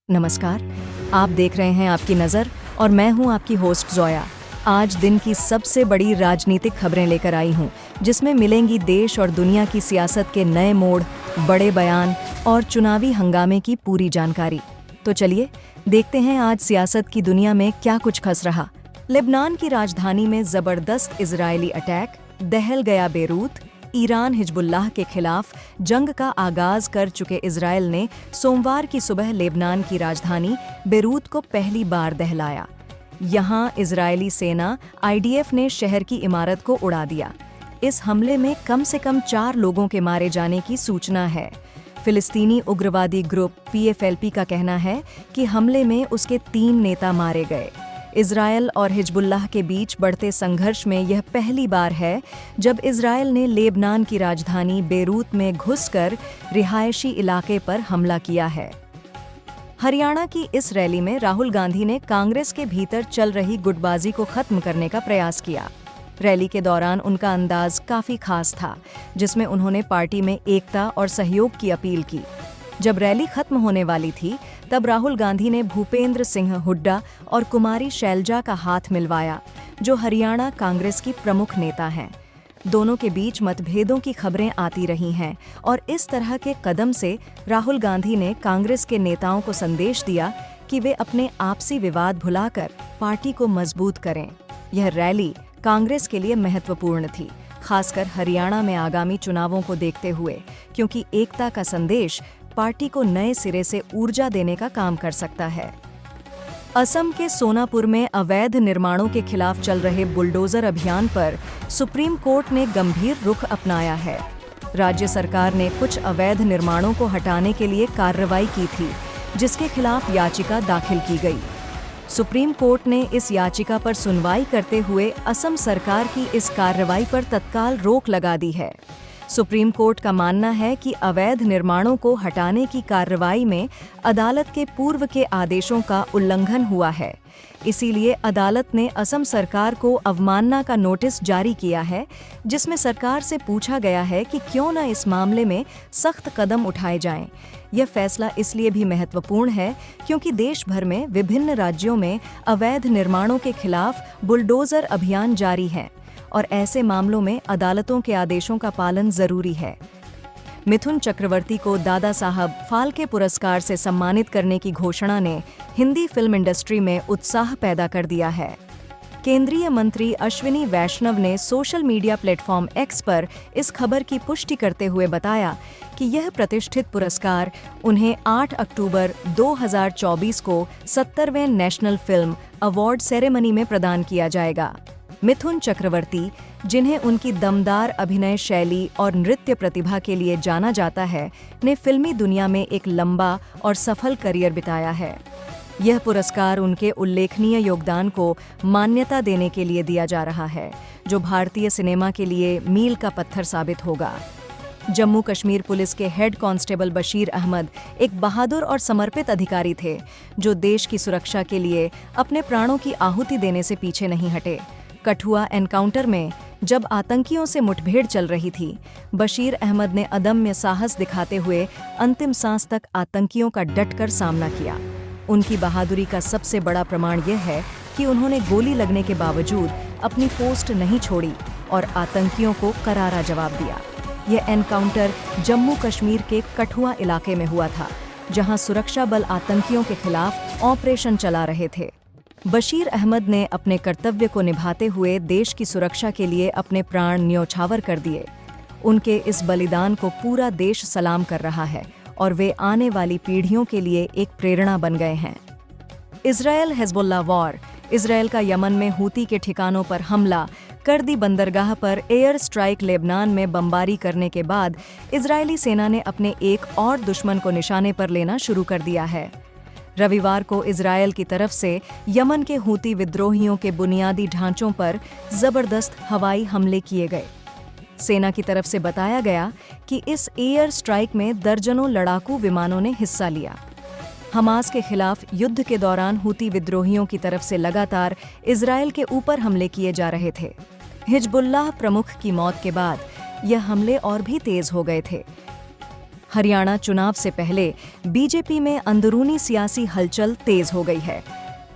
नमस्कार, आप देख रहे हैं आपकी नज़र और मैं हूं आपकी होस्ट जोया। आज दिन की सबसे बड़ी राजनीतिक खबरें लेकर आई हूं, जिसमें मिलेंगी देश और दुनिया की सियासत के नए मोड़, बड़े बयान और चुनावी हंगामे की पूरी जानकारी। तो चलिए देखते हैं आज सियासत की दुनिया में क्या कुछ खस रहा। लेबनान की राजधानी में जबरदस्त इजरायली अटैक, दहल गया बेरूत। ईरान हिजबुल्लाह के खिलाफ जंग का आगाज कर चुके इजरायल ने सोमवार की सुबह लेबनान की राजधानी बेरूत को पहली बार दहलाया। यहां इजरायली सेना IDF ने शहर की इमारत को उड़ा दिया। इस हमले में कम से कम 4 लोगों के मारे जाने की सूचना है। फिलिस्तीनी उग्रवादी ग्रुप PFLP का कहना है कि हमले में उसके 3 नेता मारे गए। इजरायल और हिजबुल्लाह के बीच बढ़ते संघर्ष में यह पहली बार है जब इजरायल ने लेबनान की राजधानी बेरूत में घुसकर रिहायशी इलाके पर हमला किया है। हरियाणा की इस रैली में राहुल गांधी ने कांग्रेस के भीतर चल रही गुटबाजी को खत्म करने का प्रयास किया। रैली के दौरान उनका अंदाज काफी खास था, जिसमें उन्होंने पार्टी में एकता और सहयोग की अपील की। जब रैली खत्म होने वाली थी, तब राहुल गांधी ने भूपेंद्र सिंह हुड्डा और कुमारी शैलजा का हाथ मिलवाया, जो हरियाणा कांग्रेस की प्रमुख नेता हैं। दोनों के बीच मतभेदों की खबरें आती रही हैं और इस तरह के कदम से राहुल गांधी ने कांग्रेस के नेताओं को संदेश दिया कि वे अपने आपसी विवाद भुलाकर पार्टी को मजबूत करें। यह रैली कांग्रेस के लिए महत्वपूर्ण थी, खासकर हरियाणा में आगामी चुनावों को देखते हुए, क्योंकि एकता का संदेश पार्टी को नए सिरे से ऊर्जा देने का काम कर सकता है। असम के सोनापुर में अवैध निर्माणों के खिलाफ चल रहे बुलडोजर अभियान पर सुप्रीम कोर्ट ने गंभीर रुख अपनाया है। राज्य सरकार ने कुछ अवैध निर्माणों को हटाने के लिए कार्रवाई की थी, जिसके खिलाफ याचिका दाखिल की गई। सुप्रीम कोर्ट ने इस याचिका पर सुनवाई करते हुए असम सरकार की इस कार्रवाई पर तत्काल रोक लगा दी है। सुप्रीम कोर्ट का मानना है कि अवैध निर्माणों को हटाने की कार्रवाई में अदालत के पूर्व के आदेशों का उल्लंघन हुआ है। इसीलिए अदालत ने असम सरकार को अवमानना का नोटिस जारी किया है, जिसमें सरकार से पूछा गया है कि क्यों न इस मामले में सख्त कदम उठाए जाएं। यह फैसला इसलिए भी महत्वपूर्ण है क्योंकि देश भर में विभिन्न राज्यों में अवैध निर्माणों के खिलाफ बुलडोजर अभियान जारी है और ऐसे मामलों में अदालतों के आदेशों का पालन जरूरी है। मिथुन चक्रवर्ती को दादा साहब फाल्के पुरस्कार से सम्मानित करने की घोषणा ने हिंदी फिल्म इंडस्ट्री में उत्साह पैदा कर दिया है। केंद्रीय मंत्री अश्विनी वैष्णव ने सोशल मीडिया प्लेटफॉर्म X पर इस खबर की पुष्टि करते हुए बताया कि यह प्रतिष्ठित पुरस्कार उन्हें 8 अक्टूबर 2024 को 70वें नेशनल फिल्म अवार्ड सेरेमनी में प्रदान किया जाएगा। मिथुन चक्रवर्ती, जिन्हें उनकी दमदार अभिनय शैली और नृत्य प्रतिभा के लिए जाना जाता है, ने फिल्मी दुनिया में एक लंबा और सफल करियर बिताया है। यह पुरस्कार उनके उल्लेखनीय योगदान को मान्यता देने के लिए दिया जा रहा है, जो भारतीय सिनेमा के लिए मील का पत्थर साबित होगा। जम्मू कश्मीर पुलिस के हेड कांस्टेबल बशीर अहमद एक बहादुर और समर्पित अधिकारी थे, जो देश की सुरक्षा के लिए अपने प्राणों की आहुति देने से पीछे नहीं हटे। कठुआ एनकाउंटर में जब आतंकियों से मुठभेड़ चल रही थी, बशीर अहमद ने अदम्य साहस दिखाते हुए अंतिम सांस तक आतंकियों का डटकर सामना किया। उनकी बहादुरी का सबसे बड़ा प्रमाण यह है कि उन्होंने गोली लगने के बावजूद अपनी पोस्ट नहीं छोड़ी और आतंकियों को करारा जवाब दिया। यह एनकाउंटर जम्मू कश्मीर के कठुआ इलाके में हुआ था, जहां सुरक्षा बल आतंकियों के खिलाफ ऑपरेशन चला रहे थे। बशीर अहमद ने अपने कर्तव्य को निभाते हुए देश की सुरक्षा के लिए अपने प्राण न्योछावर कर दिए। उनके इस बलिदान को पूरा देश सलाम कर रहा है और वे आने वाली पीढ़ियों के लिए एक प्रेरणा बन गए हैं। Israel Hezbollah war. इजरायल का यमन में हूती के ठिकानों पर हमला, कर्दी बंदरगाह पर एयर स्ट्राइक, लेबनान में बमबारी करने के बाद इजरायली सेना ने अपने एक और दुश्मन को निशाने पर लेना शुरू कर दिया है। रविवार को इजरायल की तरफ से यमन के हूती विद्रोहियों के बुनियादी ढांचों पर जबरदस्त हवाई हमले किए गए। सेना की तरफ से बताया गया कि इस एयर स्ट्राइक में दर्जनों लड़ाकू विमानों ने हिस्सा लिया। हमास के खिलाफ युद्ध के दौरान हूती विद्रोहियों की तरफ से लगातार इजरायल के ऊपर हमले किए जा रहे थे। हिजबुल्लाह प्रमुख की मौत के बाद यह हमले और भी तेज हो गए थे। हरियाणा चुनाव से पहले बीजेपी में अंदरूनी सियासी हलचल तेज हो गई है।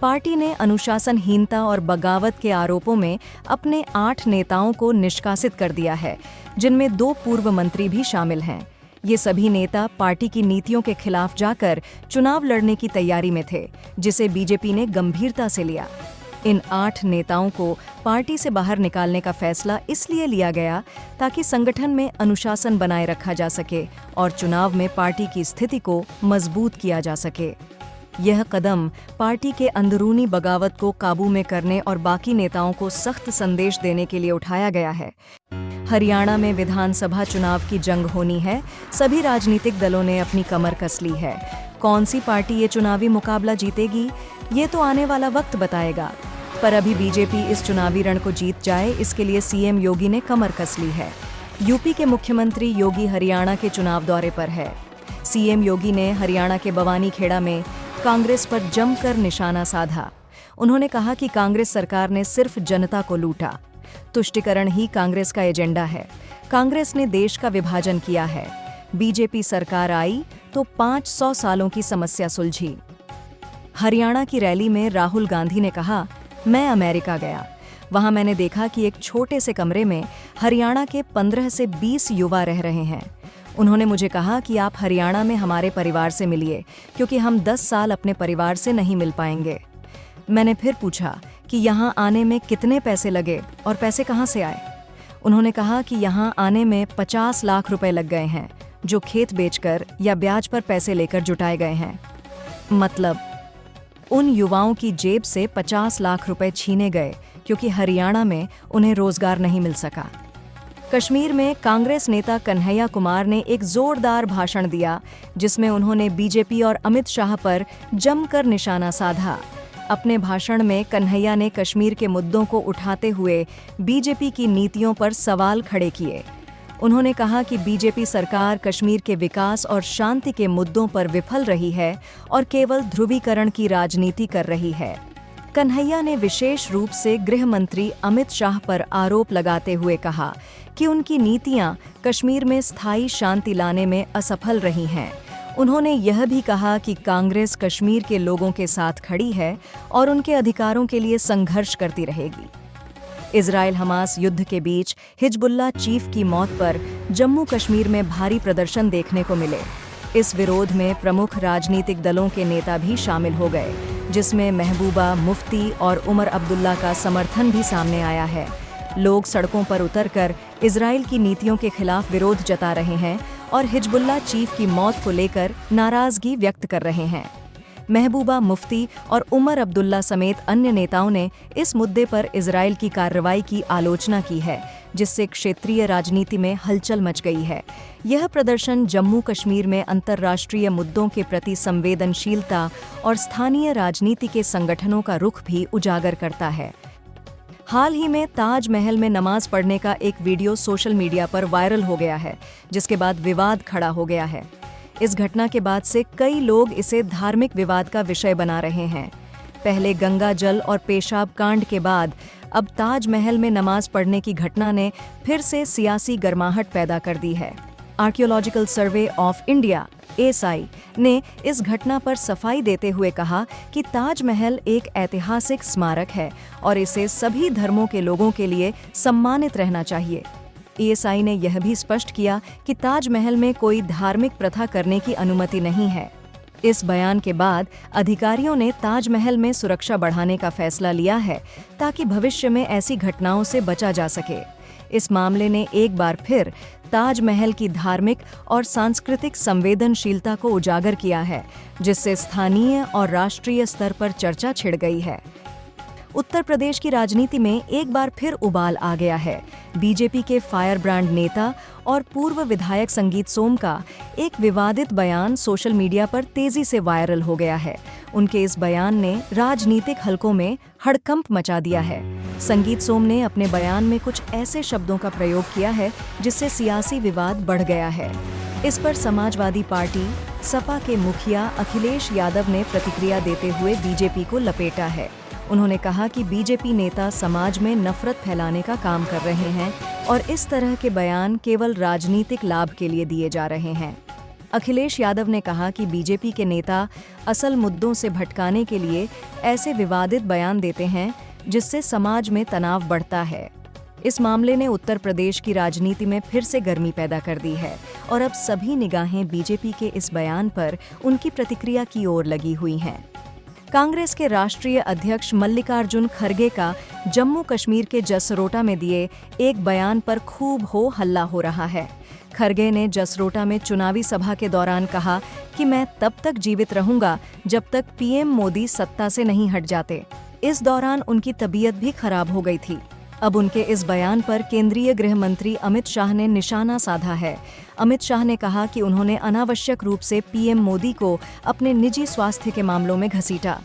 पार्टी ने अनुशासनहीनता और बगावत के आरोपों में अपने 8 नेताओं को निष्कासित कर दिया है, जिनमें 2 पूर्व मंत्री भी शामिल हैं। ये सभी नेता पार्टी की नीतियों के खिलाफ जाकर चुनाव लड़ने की तैयारी में थे, जिसे बीजेपी ने गंभीरता से लिया। इन 8 नेताओं को पार्टी से बाहर निकालने का फैसला इसलिए लिया गया ताकि संगठन में अनुशासन बनाए रखा जा सके और चुनाव में पार्टी की स्थिति को मजबूत किया जा सके। यह कदम पार्टी के अंदरूनी बगावत को काबू में करने और बाकी नेताओं को सख्त संदेश देने के लिए उठाया गया है। हरियाणा में विधानसभा चुनाव की जंग होनी है। सभी राजनीतिक दलों ने अपनी कमर कस ली है। कौन सी पार्टी ये चुनावी मुकाबला जीतेगी, ये तो आने वाला वक्त बताएगा। पर अभी बीजेपी इस चुनावी रण को जीत जाए, इसके लिए सीएम योगी ने कमर कस ली है। यूपी के मुख्यमंत्री योगी हरियाणा के चुनाव दौरे पर है। सीएम योगी ने हरियाणा के बवानीखेड़ा में कांग्रेस पर जमकर निशाना साधा। उन्होंने कहा कि कांग्रेस सरकार ने सिर्फ जनता को लूटा। तुष्टीकरण ही कांग्रेस का एजेंडा है। कांग्रेस ने देश का विभाजन किया है। बीजेपी सरकार आई तो 500 सालों की समस्या सुलझी। हरियाणा की रैली में राहुल गांधी ने कहा, मैं अमेरिका गया। वहां मैंने देखा कि एक छोटे से कमरे में हरियाणा के 15 से 20 युवा रह रहे हैं। उन्होंने मुझे कहा कि आप हरियाणा में हमारे परिवार से मिलिए, क्योंकि हम 10 साल अपने परिवार से नहीं मिल पाएंगे। मैंने फिर पूछा कि यहाँ आने में कितने पैसे लगे और पैसे कहाँ से आए। उन्होंने कहा कि यहाँ आने में 50 लाख रुपए लग गए हैं, जो खेत बेचकर या ब्याज पर पैसे लेकर जुटाए गए हैं। मतलब उन युवाओं की जेब से 50 लाख रुपए छीने गए, क्योंकि हरियाणा में उन्हें रोजगार नहीं मिल सका। कश्मीर में कांग्रेस नेता कन्हैया कुमार ने एक जोरदार भाषण दिया, जिसमें उन्होंने बीजेपी और अमित शाह पर जमकर निशाना साधा। अपने भाषण में कन्हैया ने कश्मीर के मुद्दों को उठाते हुए बीजेपी की नीतियों पर सवाल खड़े किए। उन्होंने कहा कि बीजेपी सरकार कश्मीर के विकास और शांति के मुद्दों पर विफल रही है और केवल ध्रुवीकरण की राजनीति कर रही है। कन्हैया ने विशेष रूप से गृह मंत्री अमित शाह पर आरोप लगाते हुए कहा कि उनकी नीतियां कश्मीर में स्थायी शांति लाने में असफल रही हैं। उन्होंने यह भी कहा कि कांग्रेस कश्मीर के लोगों के साथ खड़ी है और उनके अधिकारों के लिए संघर्ष करती रहेगी। इजराइल हमास युद्ध के बीच हिजबुल्लाह चीफ की मौत पर जम्मू कश्मीर में भारी प्रदर्शन देखने को मिले। इस विरोध में प्रमुख राजनीतिक दलों के नेता भी शामिल हो गए, जिसमें महबूबा मुफ्ती और उमर अब्दुल्ला का समर्थन भी सामने आया है। लोग सड़कों पर उतरकर इजराइल की नीतियों के खिलाफ विरोध जता रहे हैं और हिजबुल्लाह चीफ की मौत को लेकर नाराजगी व्यक्त कर रहे हैं। महबूबा मुफ्ती और उमर अब्दुल्ला समेत अन्य नेताओं ने इस मुद्दे पर इजराइल की कार्रवाई की आलोचना की है, जिससे क्षेत्रीय राजनीति में हलचल मच गई है। यह प्रदर्शन जम्मू कश्मीर में अंतर्राष्ट्रीय मुद्दों के प्रति संवेदनशीलता और स्थानीय राजनीति के संगठनों का रुख भी उजागर करता है। हाल ही में ताजमहल में नमाज पढ़ने का एक वीडियो सोशल मीडिया पर वायरल हो गया है, जिसके बाद विवाद खड़ा हो गया है। इस घटना के बाद से कई लोग इसे धार्मिक विवाद का विषय बना रहे हैं। पहले गंगा जल और पेशाब कांड के बाद अब ताजमहल में नमाज पढ़ने की घटना ने फिर से सियासी गर्माहट पैदा कर दी है। Archaeological survey of India (ASI) ने इस घटना पर सफाई देते हुए कहा कि ताजमहल एक ऐतिहासिक स्मारक है और इसे सभी धर्मों के लोगों के लिए सम्मानित रहना चाहिए। ASI ने यह भी स्पष्ट किया कि ताजमहल में कोई धार्मिक प्रथा करने की अनुमति नहीं है। इस बयान के बाद अधिकारियों ने ताजमहल में सुरक्षा बढ़ाने का फैसला लिया है, ताकि भविष्य में ऐसी घटनाओं से बचा जा सके। इस मामले ने एक बार फिर ताजमहल की धार्मिक और सांस्कृतिक संवेदनशीलता को उजागर किया है, जिससे स्थानीय और राष्ट्रीय स्तर पर चर्चा छिड़ गई है। उत्तर प्रदेश की राजनीति में एक बार फिर उबाल आ गया है। बीजेपी के फायर ब्रांड नेता और पूर्व विधायक संगीत सोम का एक विवादित बयान सोशल मीडिया पर तेजी से वायरल हो गया है। उनके इस बयान ने राजनीतिक हलकों में हड़कंप मचा दिया है। संगीत सोम ने अपने बयान में कुछ ऐसे शब्दों का प्रयोग किया है जिससे सियासी विवाद बढ़ गया है। इस पर समाजवादी पार्टी सपा के मुखिया अखिलेश यादव ने प्रतिक्रिया देते हुए बीजेपी को लपेटा है। उन्होंने कहा कि बीजेपी नेता समाज में नफरत फैलाने का काम कर रहे हैं और इस तरह के बयान केवल राजनीतिक लाभ के लिए दिए जा रहे हैं। अखिलेश यादव ने कहा कि बीजेपी के नेता असल मुद्दों से भटकाने के लिए ऐसे विवादित बयान देते हैं जिससे समाज में तनाव बढ़ता है। इस मामले ने उत्तर प्रदेश की राजनीति में फिर से गर्मी पैदा कर दी है और अब सभी निगाहें बीजेपी के इस बयान पर उनकी प्रतिक्रिया की ओर लगी हुई हैं। कांग्रेस के राष्ट्रीय अध्यक्ष मल्लिकार्जुन खड़गे का जम्मू कश्मीर के जसरोटा में दिए एक बयान पर खूब हो हल्ला हो रहा है। खड़गे ने जसरोटा में चुनावी सभा के दौरान कहा कि मैं तब तक जीवित रहूंगा जब तक पीएम मोदी सत्ता से नहीं हट जाते। इस दौरान उनकी तबीयत भी खराब हो गई थी। अब उनके इस बयान पर केंद्रीय गृह मंत्री अमित शाह ने निशाना साधा है। अमित शाह ने कहा कि उन्होंने अनावश्यक रूप से पीएम मोदी को अपने निजी स्वास्थ्य के मामलों में घसीटा।